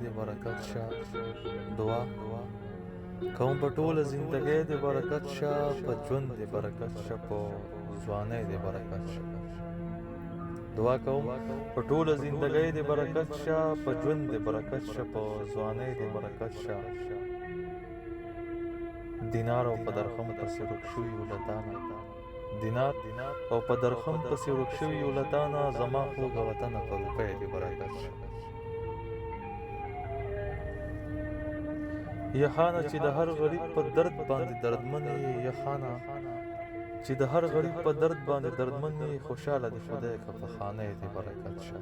دې برکت شه. دعا کوم په ټوله زندګۍ دې برکت شه، په ژوند دې برکت شه، په ځوانۍ دې برکت شه. دعا کوم په ټوله زندګۍ دې برکت شه، په ژوند دې برکت شه، په ځوانۍ دې برکت شه. دینار او په درخم پسې ورک شوي یو له تانه، دینار او په درخم پسې ورک شوي یو له تانه، زما خوږه وطنه په روپۍ دې برکت شه. یخانه چې د هر غریب په درد باندې دردمن یې، یخانه چې د هر غریب په درد باندې دردمن یې، خوشحاله دې خدای که په خانه دې برکت شه.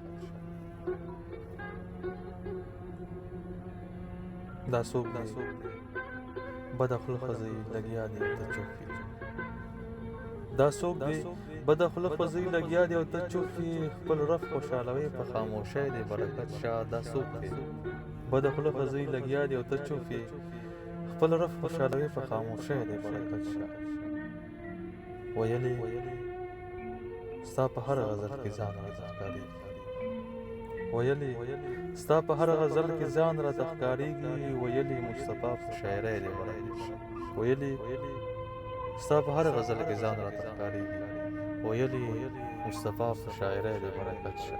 دا څوک دی بده خوله ښځۍ لګیا دی او ته چوپ یې. دا څوک دی بده خوله ښځۍ لګیا دی او ته چوپ یې، خپل رب خوشحالوي په خاموشۍ دې برکت شه. دا څوک دی بده خوله ښځۍ لګیا دی او ته چوپ یې، خپل رب خوشحالوي په خاموشۍ دې برکت شه. ویلې ستا په هر غزل کې ځان راته ښکارېږي، ویلې ستا په هر غزل کې ځان راته ښکارېږي، ویلې مصطفی په شاعرۍ دې برکت شه. ویلې ستا په هر غزل کې ځان راته ښکارېږي، ویلې مصطفی په شاعرۍ دې برکت شه.